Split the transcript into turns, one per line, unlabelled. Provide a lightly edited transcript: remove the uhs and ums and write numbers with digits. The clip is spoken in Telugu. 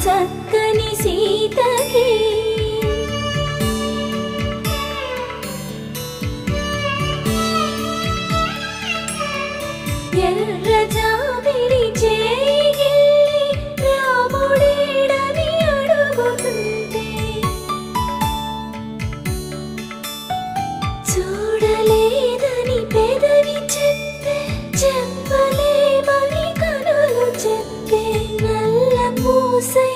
చక్కని సీతకి ఎర్ర జాబిలి చేయి రాముడేడని అడుగుతుంటే చూడలేదని పెదవి చెప్పే చెప్పలేమని కనులు చెప్పే నల్ల పూసై